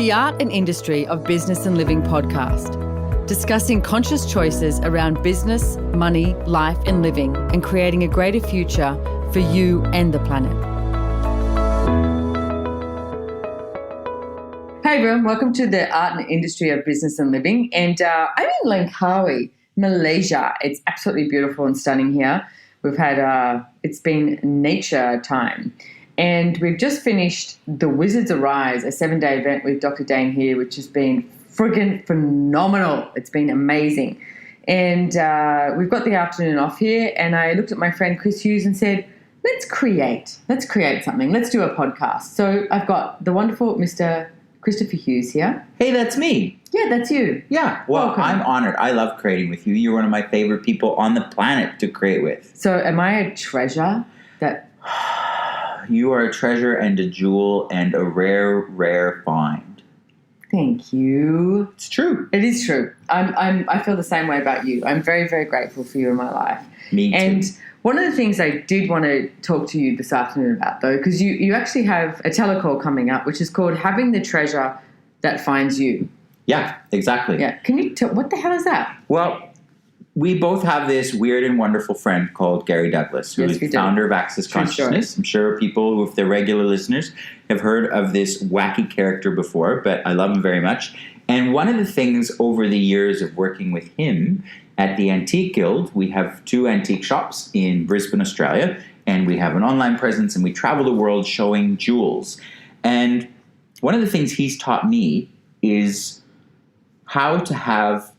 the Art and Industry of Business and Living podcast, discussing conscious choices around business, money, life and living, and creating a greater future for you and the planet. Hey everyone, welcome to the Art and Industry of Business and Living. And I'm in Langkawi, Malaysia. It's absolutely beautiful and stunning here. We've had, it's been nature time. And we've just finished The Wizards Arise, a 7-day event with Dr. Dane here, which has been friggin' phenomenal. It's been amazing. And we've got the afternoon off here, and I looked at my friend Chris Hughes and said, let's create something. Let's do a podcast. So I've got the wonderful Mr. Christopher Hughes here. Hey, that's me. Yeah, that's you. Yeah, well, Welcome. I'm honored. I love creating with you. You're one of my favorite people on the planet to create with. So am I a treasure that... You are a treasure and a jewel and a rare, rare find. Thank you. It's true. It is true. I feel the same way about you. I'm very, very grateful for you in my life. Me too. And one of the things I did want to talk to you this afternoon about, though, because you actually have a telecall coming up, which is called Having the Treasure That Finds You. Yeah, exactly. Yeah. Can you tell, what the hell is that? Well, we both have this weird and wonderful friend called Gary Douglas, who is the founder of Access Consciousness. I'm sure people, who, if they're regular listeners, have heard of this wacky character before, but I love him very much. And one of the things over the years of working with him at the Antique Guild, we have 2 antique shops in Brisbane, Australia, and we have an online presence, and we travel the world showing jewels. And one of the things he's taught me is how to have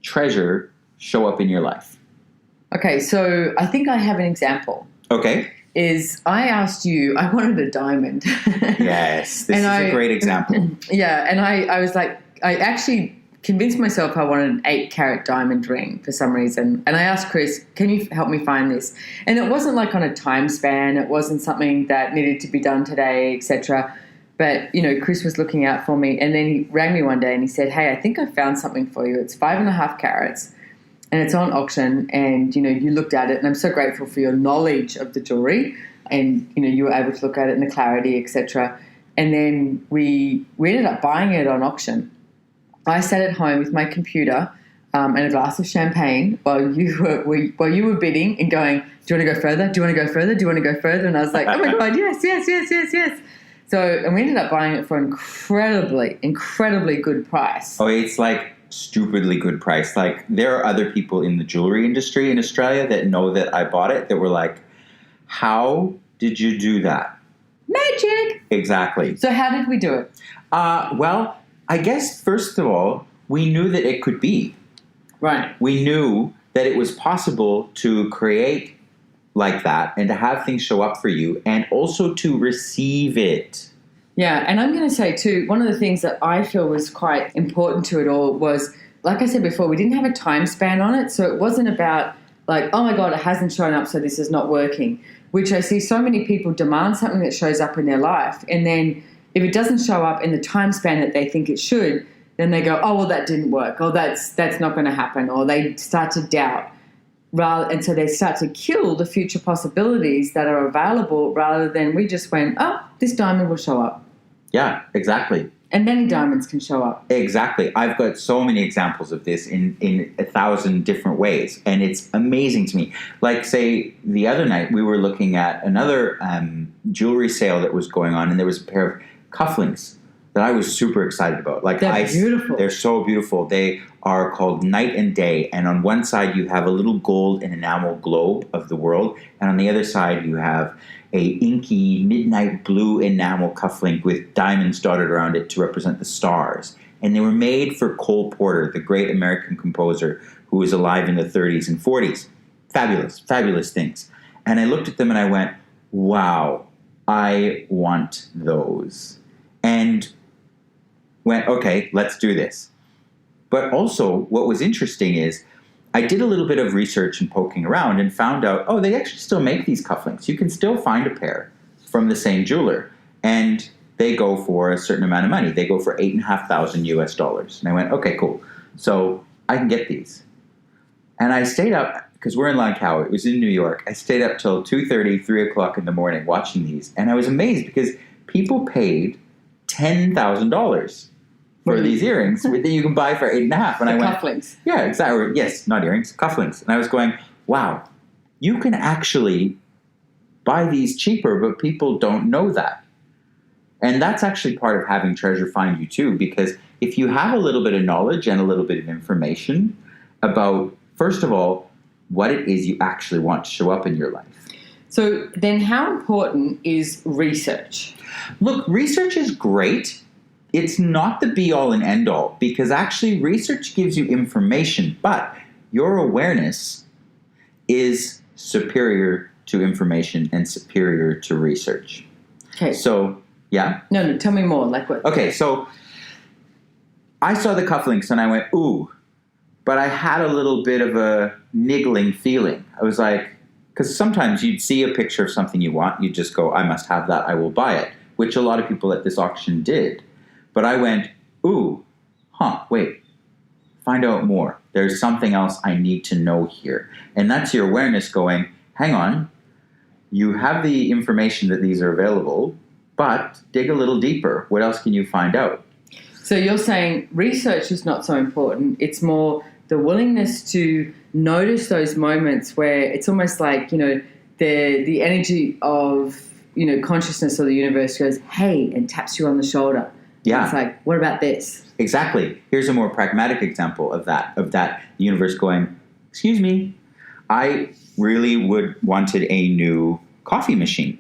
treasure show up in your life. Okay, so I think I have an example. Okay. Is I asked you, I wanted a diamond. Yes, this is a great example. Yeah, and I was like, I actually convinced myself I wanted an 8-carat diamond ring for some reason. And I asked Chris, can you help me find this? And it wasn't like on a time span. It wasn't something that needed to be done today, etc. But, you know, Chris was looking out for me. And then he rang me one day and he said, hey, I think I found something for you. It's 5.5 carats. And it's on auction, and, you know, you looked at it, and I'm so grateful for your knowledge of the jewelry, and, you know, you were able to look at it in the clarity, etc. And then we ended up buying it on auction. I sat at home with my computer and a glass of champagne while you were bidding and going, do you want to go further? Do you want to go further? Do you want to go further? And I was like, oh my God, yes. So, and we ended up buying it for an incredibly good price. Oh, it's like stupidly good price. Like, there are other people in the jewelry industry in Australia that know that I bought it that were like, how did you do that? Magic. Exactly. So how did we do it? Well, I guess first of all, we knew that it could be. Right. We knew that it was possible to create like that and to have things show up for you and also to receive it. Yeah, and I'm going to say too, one of the things that I feel was quite important to it all was, like I said before, we didn't have a time span on it. So it wasn't about like, oh my God, it hasn't shown up, so this is not working, which I see so many people demand something that shows up in their life. And then if it doesn't show up in the time span that they think it should, then they go, oh, well, that didn't work. Or that's not going to happen. Or they start to doubt. And so they start to kill the future possibilities that are available rather than we just went, oh, this diamond will show up. Yeah, exactly. And many diamonds can show up. Exactly. I've got so many examples of this in 1,000 different ways. And it's amazing to me. Like, say, the other night we were looking at another jewelry sale that was going on, and there was a pair of cufflinks that I was super excited about. Like, they're beautiful. They're so beautiful. They are called Night and Day. And on one side you have a little gold and enamel globe of the world. And on the other side you have a inky midnight blue enamel cufflink with diamonds dotted around it to represent the stars. And they were made for Cole Porter, the great American composer who was alive in the 30s and 40s. Fabulous, fabulous things. And I looked at them and I went, wow, I want those. And went, okay, let's do this. But also what was interesting is I did a little bit of research and poking around and found out, oh, they actually still make these cufflinks. You can still find a pair from the same jeweler, and they go for a certain amount of money. They go for $8,500 US. And I went, okay, cool. So I can get these. And I stayed up, because we're in Langkawi. It was in New York. I stayed up till 2:30, 3 o'clock in the morning watching these. And I was amazed because people paid $10,000 for these earrings that you can buy for $8.50. And I went, cufflinks. Yeah, exactly. Yes, not earrings, cufflinks. And I was going, wow, you can actually buy these cheaper, but people don't know that. And that's actually part of having Treasure find you too, because if you have a little bit of knowledge and a little bit of information about, first of all, what it is you actually want to show up in your life. So then how important is research? Look, research is great. It's not the be-all and end-all, because actually research gives you information, but your awareness is superior to information and superior to research. Okay. So, yeah? No, tell me more. Like what? Okay, so I saw the cufflinks and I went, ooh, but I had a little bit of a niggling feeling. I was like, because sometimes you'd see a picture of something you want, you'd just go, I must have that, I will buy it, which a lot of people at this auction did. But I went, ooh, wait, find out more. There's something else I need to know here. And that's your awareness going, hang on, you have the information that these are available, but dig a little deeper. What else can you find out? So you're saying research is not so important. It's more the willingness to notice those moments where it's almost like, the energy of, consciousness or the universe goes, hey, and taps you on the shoulder. Yeah. It's like, what about this? Exactly. Here's a more pragmatic example of that the universe going, excuse me, I really wanted a new coffee machine,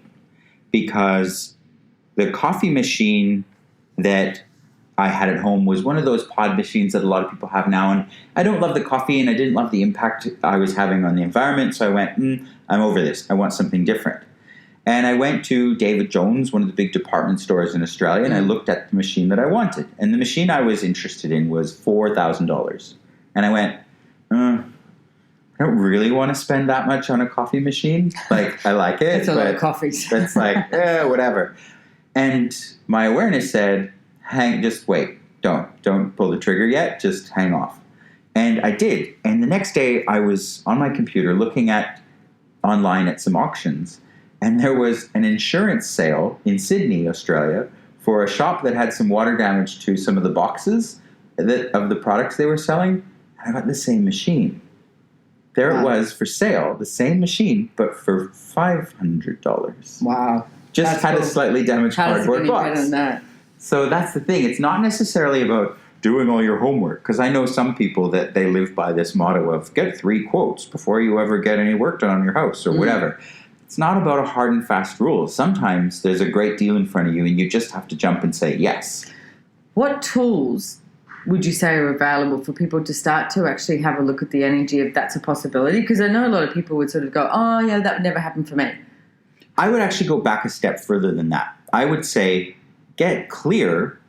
because the coffee machine that I had at home was one of those pod machines that a lot of people have now, and I don't love the coffee and I didn't love the impact I was having on the environment, so I went, I'm over this. I want something different. And I went to David Jones, one of the big department stores in Australia, and I looked at the machine that I wanted. And the machine I was interested in was $4,000. And I went, I don't really want to spend that much on a coffee machine. Like, I like it. It's a lot of coffees. It's like, whatever. And my awareness said, just wait. Don't pull the trigger yet. Just hang off. And I did. And the next day I was on my computer looking online at some auctions. And there was an insurance sale in Sydney, Australia, for a shop that had some water damage to some of the boxes of the products they were selling. And I got the same machine. There It was for sale, the same machine, but for $500. Wow. Just had a slightly damaged cardboard box. So that's the thing. It's not necessarily about doing all your homework, because I know some people that they live by this motto of get 3 quotes before you ever get any work done on your house or whatever. It's not about a hard and fast rule. Sometimes there's a great deal in front of you and you just have to jump and say yes. What tools would you say are available for people to start to actually have a look at the energy if that's a possibility? Because I know a lot of people would sort of go, oh, yeah, that would never happen for me. I would actually go back a step further than that. I would say get clear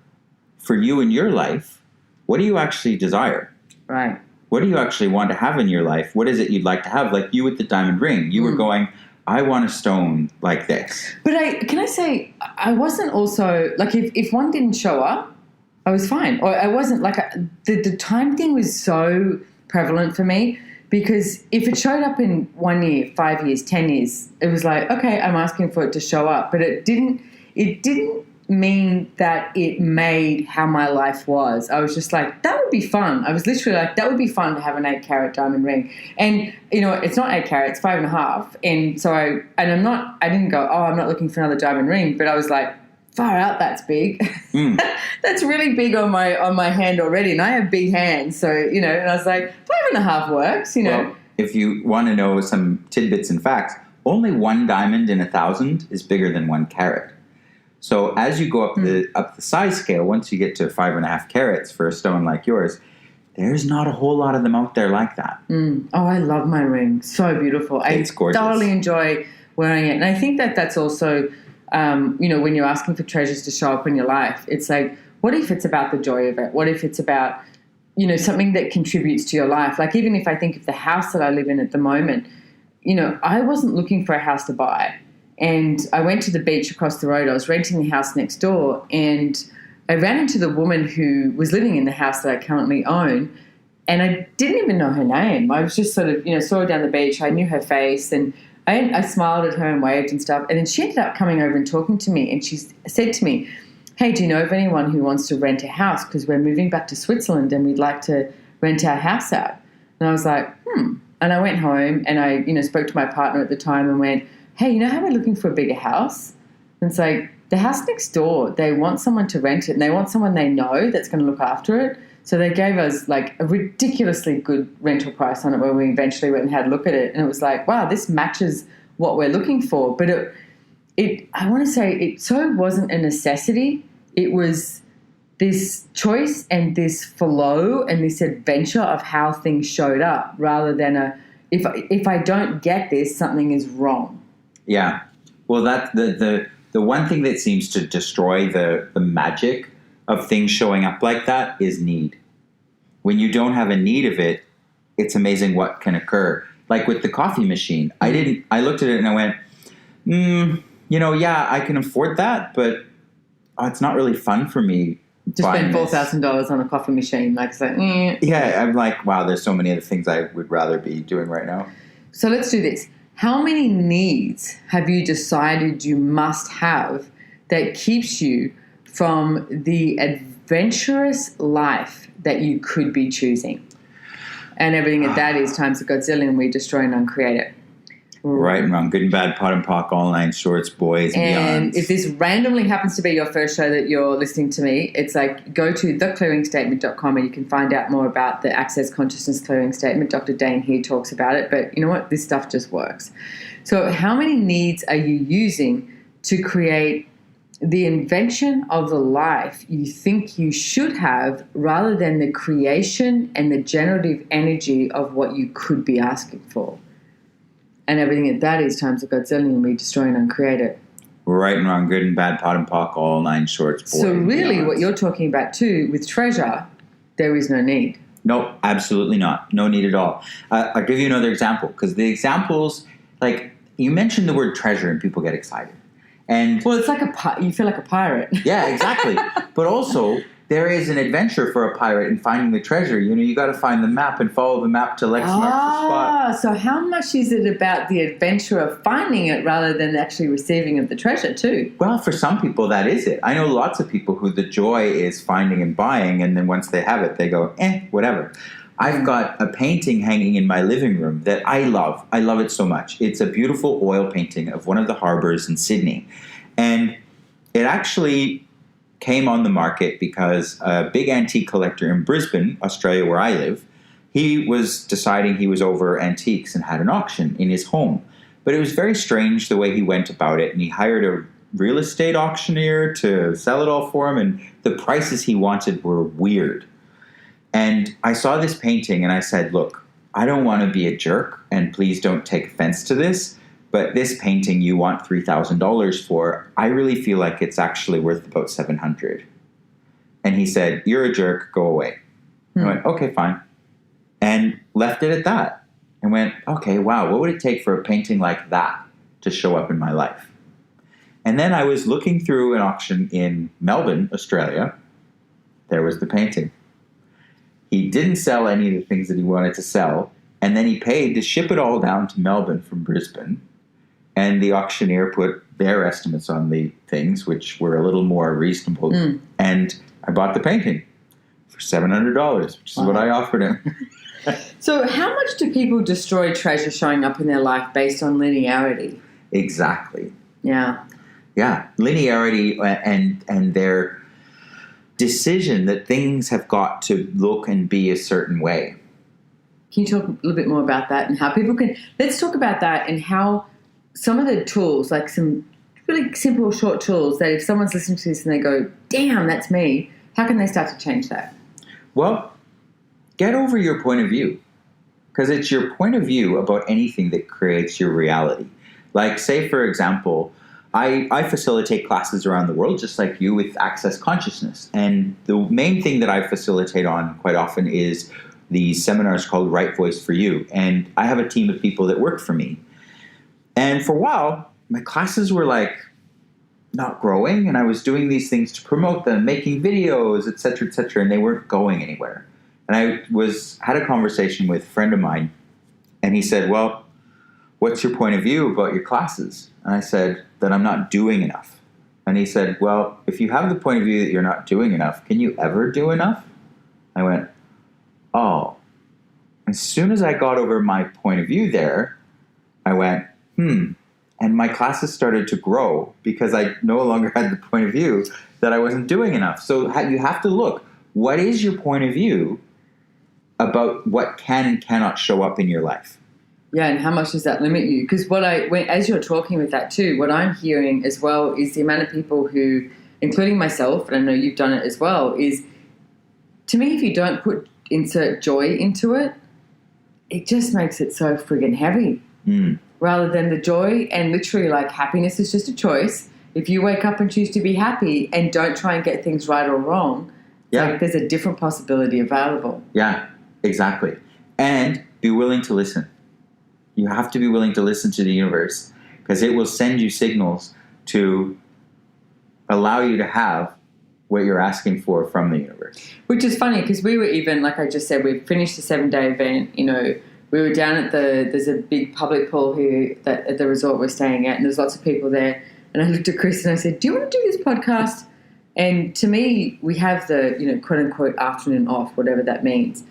for you in your life. What do you actually desire? Right. What do you actually want to have in your life? What is it you'd like to have? Like you with the diamond ring. You were going, I want a stone like this. But can I say, I wasn't also, like if one didn't show up, I was fine. Or I wasn't like, the time thing was so prevalent for me, because if it showed up in 1 year, 5 years, 10 years, it was like, okay, I'm asking for it to show up. But it didn't mean that it made how my life was. I was just like, that would be fun. I was literally like, that would be fun to have an 8-carat diamond ring. And it's not 8 carat, it's 5.5. And so I didn't go, oh, I'm not looking for another diamond ring, but I was like, far out, that's big. That's really big on my hand already. And I have big hands. So, and I was like, 5.5 works, Well, if you want to know some tidbits and facts, only 1 diamond in 1,000 is bigger than 1 carat. So as you go up the size scale, once you get to 5.5 carats for a stone like yours, there's not a whole lot of them out there like that. Oh, I love my ring. So beautiful. It's gorgeous. I thoroughly enjoy wearing it. And I think that's also, when you're asking for treasures to show up in your life, it's like, what if it's about the joy of it? What if it's about, something that contributes to your life? Like even if I think of the house that I live in at the moment, I wasn't looking for a house to buy. And I went to the beach across the road. I was renting the house next door, and I ran into the woman who was living in the house that I currently own, and I didn't even know her name. I was just sort of, saw her down the beach. I knew her face, and I smiled at her and waved and stuff. And then she ended up coming over and talking to me, and she said to me, hey, do you know of anyone who wants to rent a house? Because we're moving back to Switzerland and we'd like to rent our house out. And I was like, And I went home and I, spoke to my partner at the time and went, hey, how we're looking for a bigger house? And it's like, the house next door, they want someone to rent it and they want someone they know that's going to look after it. So they gave us like a ridiculously good rental price on it when we eventually went and had a look at it. And it was like, wow, this matches what we're looking for. But I want to say it so wasn't a necessity. It was this choice and this flow and this adventure of how things showed up rather than if I don't get this, something is wrong. Yeah. Well, that the one thing that seems to destroy the magic of things showing up like that is need. When you don't have a need of it, it's amazing what can occur. Like with the coffee machine, I looked at it and I went, yeah, I can afford that, but it's not really fun for me. To spend $4,000 on a coffee machine, Yeah, I'm like, wow, there's so many other things I would rather be doing right now. So let's do this. How many needs have you decided you must have that keeps you from the adventurous life that you could be choosing? And everything at that is times a Godzillion, we destroy and uncreate it. Right and wrong, good and bad, pot and pock, all nine shorts, boys and beyonds. If this randomly happens to be your first show that you're listening to me, it's like go to theclearingstatement.com and you can find out more about the Access Consciousness Clearing Statement. Dr. Dane here talks about it, but you know what? This stuff just works. So how many needs are you using to create the invention of the life you think you should have rather than the creation and the generative energy of what you could be asking for? And everything at that is times a Godzillion, we destroy and uncreate it. Right and wrong, good and bad, pot and pock, all nine shorts, boys. So really beyonds. What you're talking about too, with treasure, there is no need. No, absolutely not. No need at all. I'll give you another example, because the examples, like you mentioned the word treasure and people get excited. And well, it's like you feel like a pirate. Yeah, exactly. But also, there is an adventure for a pirate in finding the treasure. You got to find the map and follow the map to X marks the spot. So how much is it about the adventure of finding it rather than actually receiving of the treasure too? Well, for some people, that is it. I know lots of people who the joy is finding and buying, and then once they have it, they go, whatever. I've got a painting hanging in my living room that I love. I love it so much. It's a beautiful oil painting of one of the harbors in Sydney. And it actually came on the market because a big antique collector in Brisbane, Australia, where I live, he was deciding he was over antiques and had an auction in his home. But it was very strange the way he went about it, and he hired a real estate auctioneer to sell it all for him, and the prices he wanted were weird. And I saw this painting and I said, look, I don't want to be a jerk, and please don't take offense to this, but this painting you want $3,000 for, I really feel like it's actually worth about $700. And he said, you're a jerk, go away. I went, okay, fine. And left it at that. And went, okay, wow, what would it take for a painting like that to show up in my life? And then I was looking through an auction in Melbourne, Australia. There was the painting. He didn't sell any of the things that he wanted to sell, and then he paid to ship it all down to Melbourne from Brisbane. And the auctioneer put their estimates on the things, which were a little more reasonable. And I bought the painting for $700, which is what I offered him. So how much do people destroy treasure showing up in their life based on linearity? Exactly. Yeah. Yeah. Linearity and their decision that things have got to look and be a certain way. Can you talk a little bit more about that and how people can... Let's talk about that and how some of the tools, like some really simple, short tools that if someone's listening to this and they go, damn, that's me, how can they start to change that? Well, get over your point of view, because it's your point of view about anything that creates your reality. Like, say, for example, I facilitate classes around the world, just like you, with Access Consciousness. And the main thing that I facilitate on quite often is these seminars called Right Voice for You. And I have a team of people that work for me. And for a while, my classes were like not growing, and I was doing these things to promote them, making videos, et cetera, and they weren't going anywhere. And I had a conversation with a friend of mine, and he said, well, what's your point of view about your classes? And I said that I'm not doing enough. And he said, well, if you have the point of view that you're not doing enough, can you ever do enough? I went, oh. As soon as I got over my point of view there, I went, And my classes started to grow because I no longer had the point of view that I wasn't doing enough. So you have to look, what is your point of view about what can and cannot show up in your life? Yeah, and how much does that limit you? Because as you're talking with that too, what I'm hearing as well is the amount of people who, including myself, and I know you've done it as well, is, to me, if you don't insert joy into it, it just makes it so friggin' heavy. Rather than the joy, and literally like happiness is just a choice. If you wake up and choose to be happy and don't try and get things right or wrong, like there's a different possibility available. Yeah, exactly. And be willing to listen. You have to be willing to listen to the universe because it will send you signals to allow you to have what you're asking for from the universe. Which is funny because we were even, like I just said, we finished the 7-day event, we were down at there's a big public pool here at the resort we're staying at, and there's lots of people there. And I looked at Chris and I said, do you want to do this podcast? And to me, we have the, quote unquote, afternoon off, whatever that means.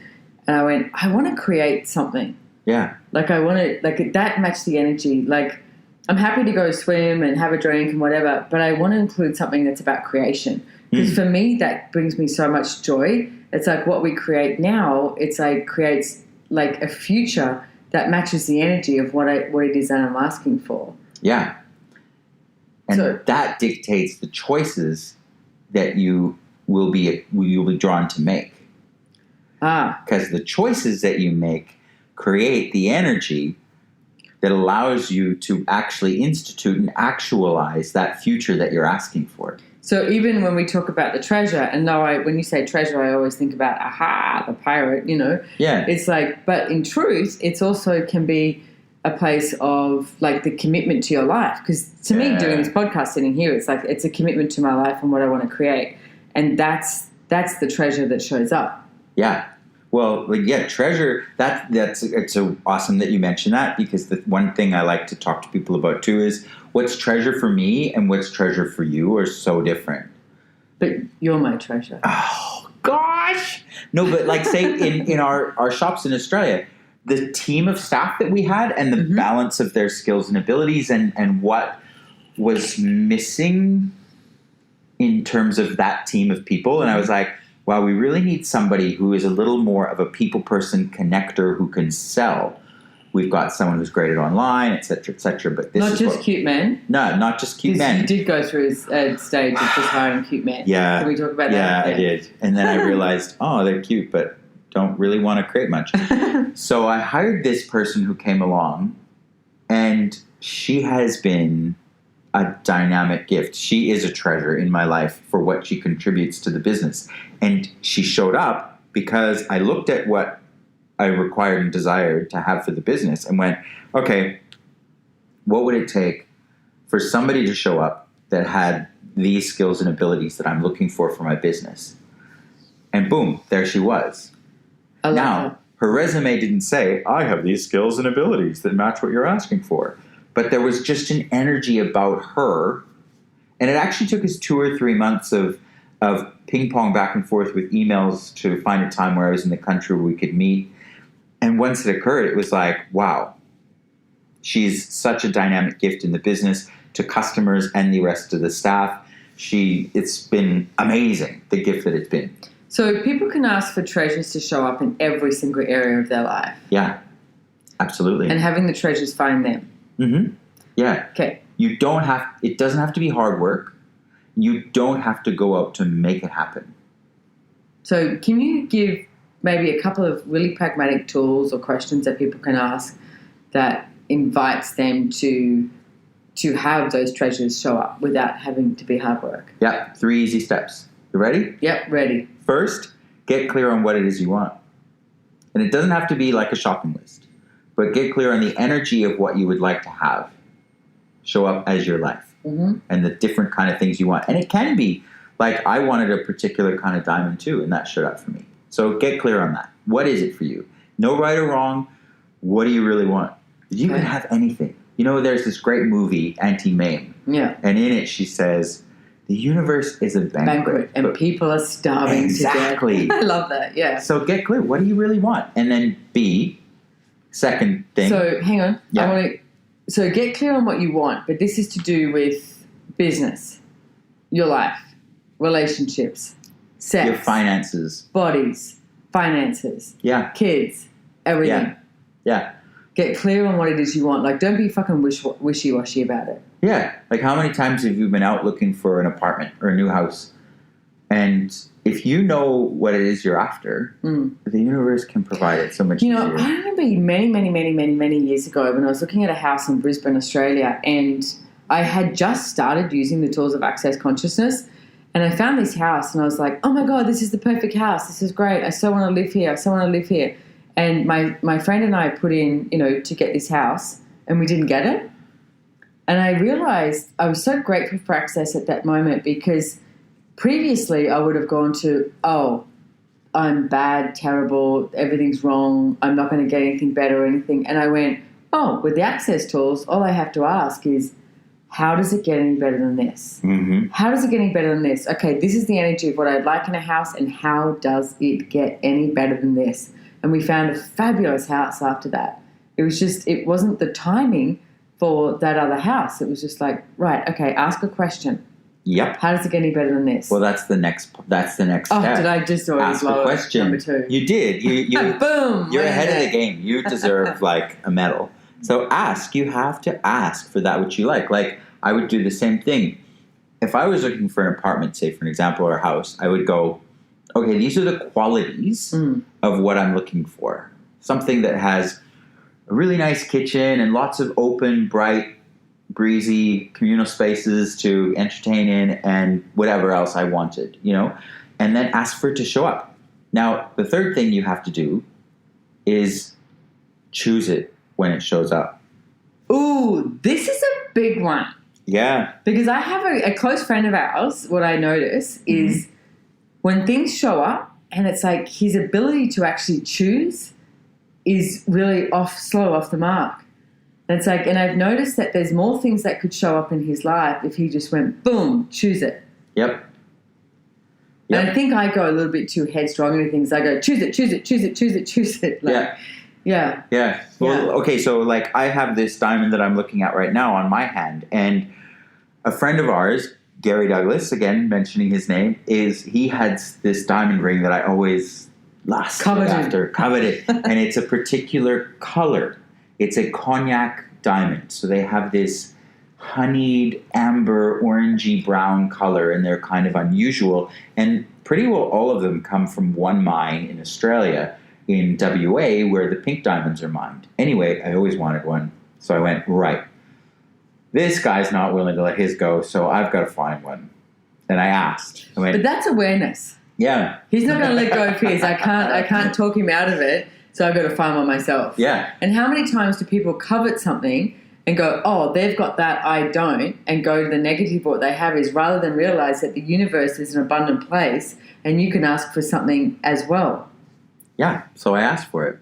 And I went, I want to create something. Yeah. Like I want to, like that matched the energy. Like I'm happy to go swim and have a drink and whatever, but I want to include something that's about creation. Because for me, that brings me so much joy. It's like what we create now, it's like creates like a future that matches the energy of what it is that I'm asking for. Yeah. And that dictates the choices that you'll be drawn to make. Because the choices that you make create the energy that allows you to actually institute and actualize that future that you're asking for. So even when we talk about the treasure, and when you say treasure, I always think about, the pirate, Yeah. It's like, but in truth, it's also can be a place of like the commitment to your life. Because to me, doing this podcast sitting here, it's like, it's a commitment to my life and what I want to create. And that's the treasure that shows up. Yeah. Well, treasure, it's so awesome that you mentioned that, because the one thing I like to talk to people about too is what's treasure for me and what's treasure for you are so different. But you're my treasure. Oh, gosh. No, but like say in our shops in Australia, the team of staff that we had and the balance of their skills and abilities and what was missing in terms of that team of people. And I was like, wow, we really need somebody who is a little more of a people person connector who can sell. We've got someone who's great at online, et cetera, but this not just cute men. No, not just cute men. You did go through a stage of just hiring cute men. Yeah. Can we talk about that? Yeah, I did. And then I realized, they're cute, but don't really want to create much. So I hired this person who came along, and she has been a dynamic gift. She is a treasure in my life for what she contributes to the business. And she showed up because I looked at what I required and desired to have for the business and went, okay, what would it take for somebody to show up that had these skills and abilities that I'm looking for my business? And boom, there she was. Now, her resume didn't say, I have these skills and abilities that match what you're asking for. But there was just an energy about her. And it actually took us 2 or 3 months of ping pong back and forth with emails to find a time where I was in the country where we could meet. And once it occurred, it was like, wow, she's such a dynamic gift in the business to customers and the rest of the staff. It's been amazing, the gift that it's been. So people can ask for treasures to show up in every single area of their life. Yeah, absolutely. And having the treasures find them. Mm-hmm. Yeah. Okay. It doesn't have to be hard work. You don't have to go out to make it happen. So can you give maybe a couple of really pragmatic tools or questions that people can ask that invites them to have those treasures show up without having to be hard work? Yeah, 3 easy steps. You ready? Yep, ready. First, get clear on what it is you want. And it doesn't have to be like a shopping list, but get clear on the energy of what you would like to have show up as your life and the different kind of things you want. And it can be like I wanted a particular kind of diamond too, and that showed up for me. So get clear on that. What is it for you? No right or wrong. What do you really want? You can have anything. There's this great movie, Auntie Mame. Yeah. And in it she says, The universe is a banquet. And people are starving to death. I love that, yeah. So get clear. What do you really want? And then B, second thing. So hang on. Yeah. So get clear on what you want, but this is to do with business, your life, relationships, sex. Your finances. Bodies, finances. Yeah. Kids, everything. Yeah. Get clear on what it is you want. Like, don't be fucking wishy-washy about it. Yeah. Like, how many times have you been out looking for an apartment or a new house? And if you know what it is you're after, the universe can provide it so much easier. I remember many years ago when I was looking at a house in Brisbane, Australia, and I had just started using the tools of Access Consciousness, and I found this house, and I was like, oh my God, this is the perfect house. This is great. I so want to live here. And my friend and I put in, to get this house, and we didn't get it. And I realized I was so grateful for Access at that moment, because previously I would have gone to, oh, I'm bad, terrible, everything's wrong, I'm not going to get anything better or anything. And I went, oh, with the Access tools, all I have to ask is, how does it get any better than this? Mm-hmm. How does it get any better than this? Okay, this is the energy of what I'd like in a house, and how does it get any better than this? And we found a fabulous house after that. It wasn't the timing for that other house. It was just like, right, okay, ask a question. Yep. How does it get any better than this? Well, that's the next step. Oh, did I just already ask a question? Number 2? You did. You boom. You're ahead of the game. You deserve like a medal. So ask. You have to ask for that which you like. Like, I would do the same thing. If I was looking for an apartment, say for an example, or a house, I would go, okay, these are the qualities of what I'm looking for. Something that has a really nice kitchen and lots of open, bright, breezy communal spaces to entertain in, and whatever else I wanted, and then ask for it to show up. Now, the third thing you have to do is choose it when it shows up. Ooh, this is a big one. Yeah. Because I have a close friend of ours, what I notice is when things show up, and it's like his ability to actually choose is really slow off the mark. It's like, and I've noticed that there's more things that could show up in his life if he just went, boom, choose it. Yep. And I think I go a little bit too headstrong into things. I go, choose it. Like, yeah. Well, okay, so like I have this diamond that I'm looking at right now on my hand, and a friend of ours, Gary Douglas, again mentioning his name, he had this diamond ring that I always coveted, and it's a particular color. It's a cognac diamond. So they have this honeyed, amber, orangey brown color, and they're kind of unusual. And pretty well all of them come from one mine in Australia, in WA, where the pink diamonds are mined. Anyway, I always wanted one. So I went, right, this guy's not willing to let his go, so I've got to find one. And I asked. But that's awareness. Yeah. He's not going to let go of his. I can't talk him out of it. So I've got to find one myself. Yeah. And how many times do people covet something and go, oh, they've got that, I don't, and go to the negative of what they have, is rather than realize that the universe is an abundant place and you can ask for something as well. Yeah. So I asked for it.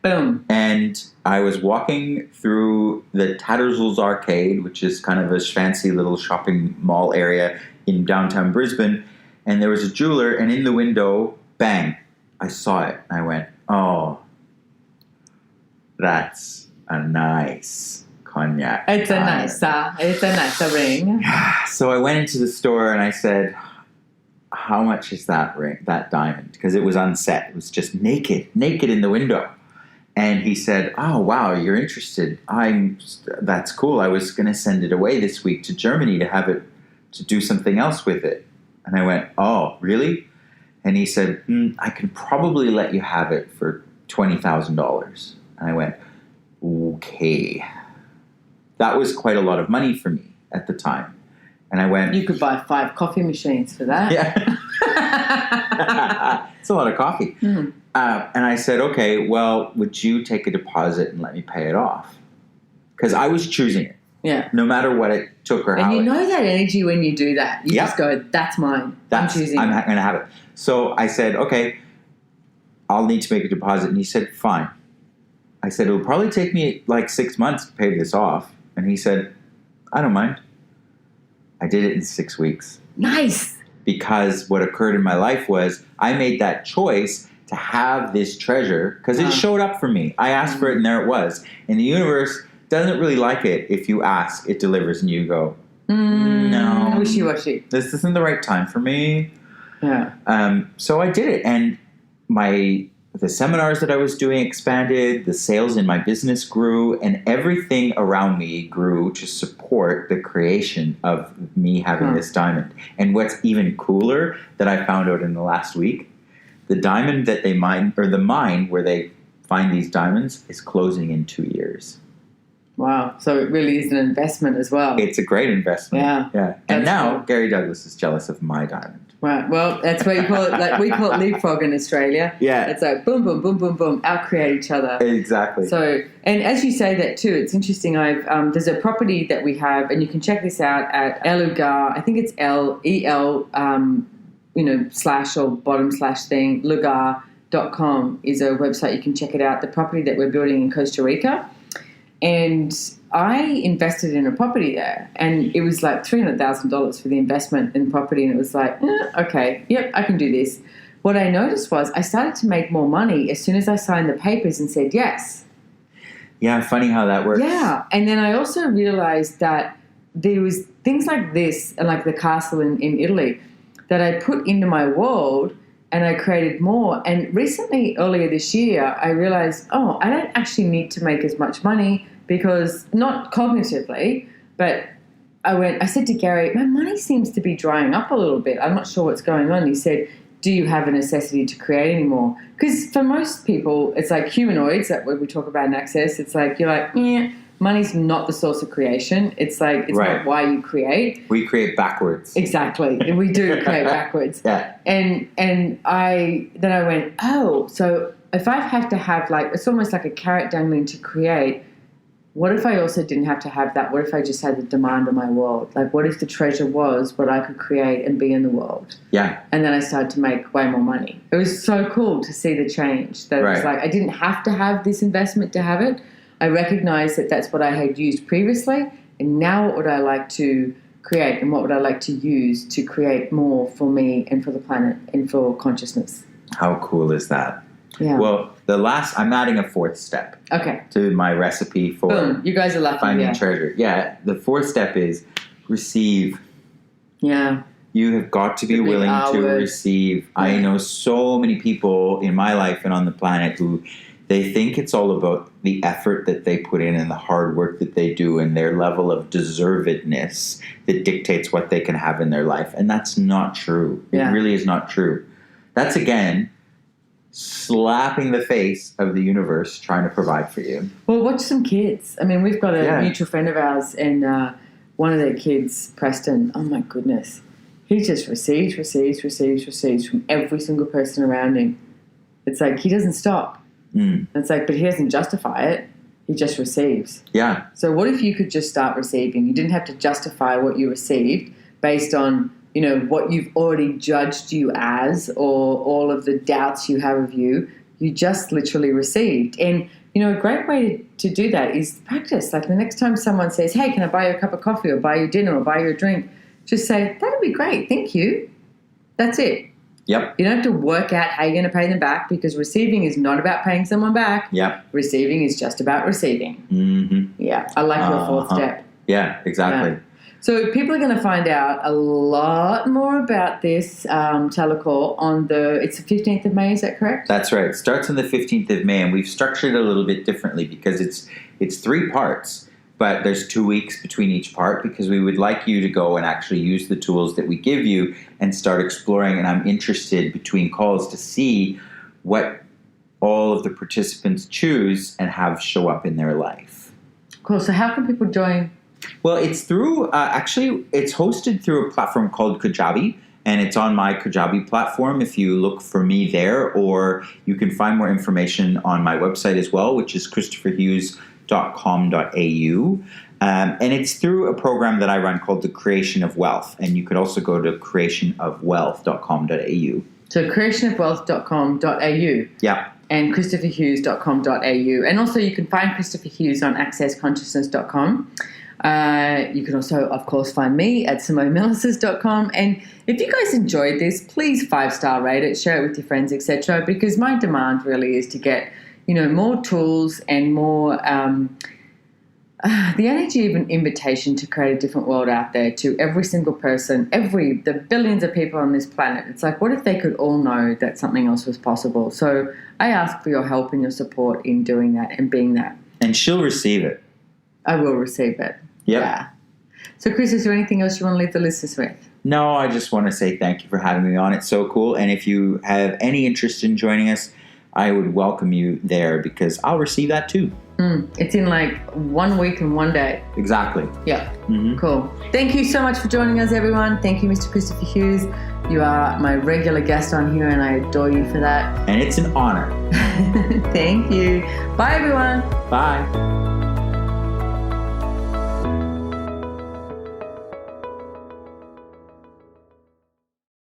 Boom. And I was walking through the Tattersalls Arcade, which is kind of a fancy little shopping mall area in downtown Brisbane, and there was a jeweler, and in the window, bang, I saw it. And I went, oh, that's a nice cognac. It's a nice ring. So I went into the store and I said, how much is that ring, that diamond? Because it was unset. It was just naked in the window. And he said, oh, wow, you're interested. That's cool. I was going to send it away this week to Germany to do something else with it. And I went, oh, really? And he said, I can probably let you have it for $20,000. And I went, okay. That was quite a lot of money for me at the time. And I went... You could buy 5 coffee machines for that. Yeah. It's a lot of coffee. Mm. And I said, okay, well, would you take a deposit and let me pay it off? Because I was choosing it. Yeah. No matter what it took or how. And you know that energy when you do that. You just go, that's mine. I'm choosing. I'm going to have it. So I said, okay, I'll need to make a deposit. And he said, fine. I said, it'll probably take me like 6 months to pay this off. And he said, I don't mind. I did it in 6 weeks. Nice. Because what occurred in my life was I made that choice to have this treasure because it showed up for me. I asked for it and there it was. And the universe doesn't really like it if you ask, it delivers, and you go, no. Wishy-washy. This isn't the right time for me. Yeah. So I did it. And the seminars that I was doing expanded, the sales in my business grew, and everything around me grew to support the creation of me having this diamond. And what's even cooler that I found out in the last week, the diamond that they mine, or the mine where they find these diamonds, is closing in 2 years. Wow. So it really is an investment as well. It's a great investment. Yeah. And now cool. Gary Douglas is jealous of my diamond. Right. Well, that's what you call it. Like we call it leapfrog in Australia. Yeah. It's like boom, boom, boom, boom, boom. Outcreate each other. Exactly. So, and as you say that too, it's interesting. There's a property that we have, and you can check this out at Elugar. I think it's LEL, slash or bottom slash thing. Lugar.com is a website. You can check it out. The property that we're building in Costa Rica. And I invested in a property there, and it was like $300,000 for the investment in property, and it was like, okay, yep, I can do this. What I noticed was I started to make more money as soon as I signed the papers and said yes. Yeah, funny how that works. Yeah, and then I also realized that there was things like this, and like the castle in Italy, that I put into my world, and I created more. And recently, earlier this year, I realized, I don't actually need to make as much money because, not cognitively, but I said to Gary, my money seems to be drying up a little bit. I'm not sure what's going on. He said, do you have a necessity to create anymore? Because for most people, it's like humanoids, that when we talk about in Access, it's like, you're like, money's not the source of creation. It's like, it's not why you create. We create backwards. Exactly. We do create backwards. Yeah. And I went, so if I have to have it's almost like a carrot dangling to create, what if I also didn't have to have that? What if I just had the demand of my world? Like, what if the treasure was what I could create and be in the world? Yeah. And then I started to make way more money. It was so cool to see the change. That it was like, I didn't have to have this investment to have it. I recognized that that's what I had used previously, and now what would I like to create, and what would I like to use to create more for me and for the planet and for consciousness. How cool is that? Yeah. Well, I'm adding a fourth step to my recipe for Boom. You guys are lucky. finding treasure. Yeah, the fourth step is receive. Yeah. You have got to be willing to receive. Yeah. I know so many people in my life and on the planet who they think it's all about the effort that they put in and the hard work that they do and their level of deservedness that dictates what they can have in their life. And that's not true. It really is not true. That's, again, slapping the face of the universe trying to provide for you. Well, watch some kids. I mean, we've got a mutual friend of ours, and one of their kids, Preston, oh my goodness, he just receives from every single person around him. It's like he doesn't stop. It's like, but he doesn't justify it. He just receives. Yeah. So what if you could just start receiving? You didn't have to justify what you received based on, what you've already judged you as, or all of the doubts you have of you. You just literally received. And, a great way to do that is practice. Like the next time someone says, hey, can I buy you a cup of coffee or buy you dinner or buy you a drink? Just say, that'd be great. Thank you. That's it. Yep. You don't have to work out how you're going to pay them back, because receiving is not about paying someone back. Yep. Receiving is just about receiving. Mm-hmm. Yeah. I like your fourth step. Yeah, exactly. Yeah. So people are going to find out a lot more about this telecall on it's the 15th of May, is that correct? That's right. It starts on the 15th of May, and we've structured it a little bit differently because it's 3 parts, but there's 2 weeks between each part, because we would like you to go and actually use the tools that we give you and start exploring. And I'm interested between calls to see what all of the participants choose and have show up in their life. Cool. So how can people join? Well, it's through, it's hosted through a platform called Kajabi, and it's on my Kajabi platform if you look for me there, or you can find more information on my website as well, which is christopherhughes.com.au. And it's through a program that I run called The Creation of Wealth, and you could also go to creationofwealth.com.au. So creationofwealth.com.au. Yeah. And christopherhughes.com.au. And also you can find Christopher Hughes on accessconsciousness.com. You can also, of course, find me at SimoneMilasas.com. And if you guys enjoyed this, please 5-star rate it, share it with your friends, etc. Because my demand really is to get, more tools and more the energy of an invitation to create a different world out there to every single person, the billions of people on this planet. It's like, what if they could all know that something else was possible? So I ask for your help and your support in doing that and being that. And she'll receive it. I will receive it. Yep. Yeah. So, Chris, is there anything else you want to leave the listeners with? No, I just want to say thank you for having me on. It's so cool. And if you have any interest in joining us, I would welcome you there because I'll receive that too. It's in like 1 week and 1 day. Exactly. Yeah. Cool. Thank you so much for joining us, everyone. Thank you, Mr. Christopher Hughes. You are my regular guest on here, and I adore you for that. And it's an honor. Thank you. Bye, everyone. Bye.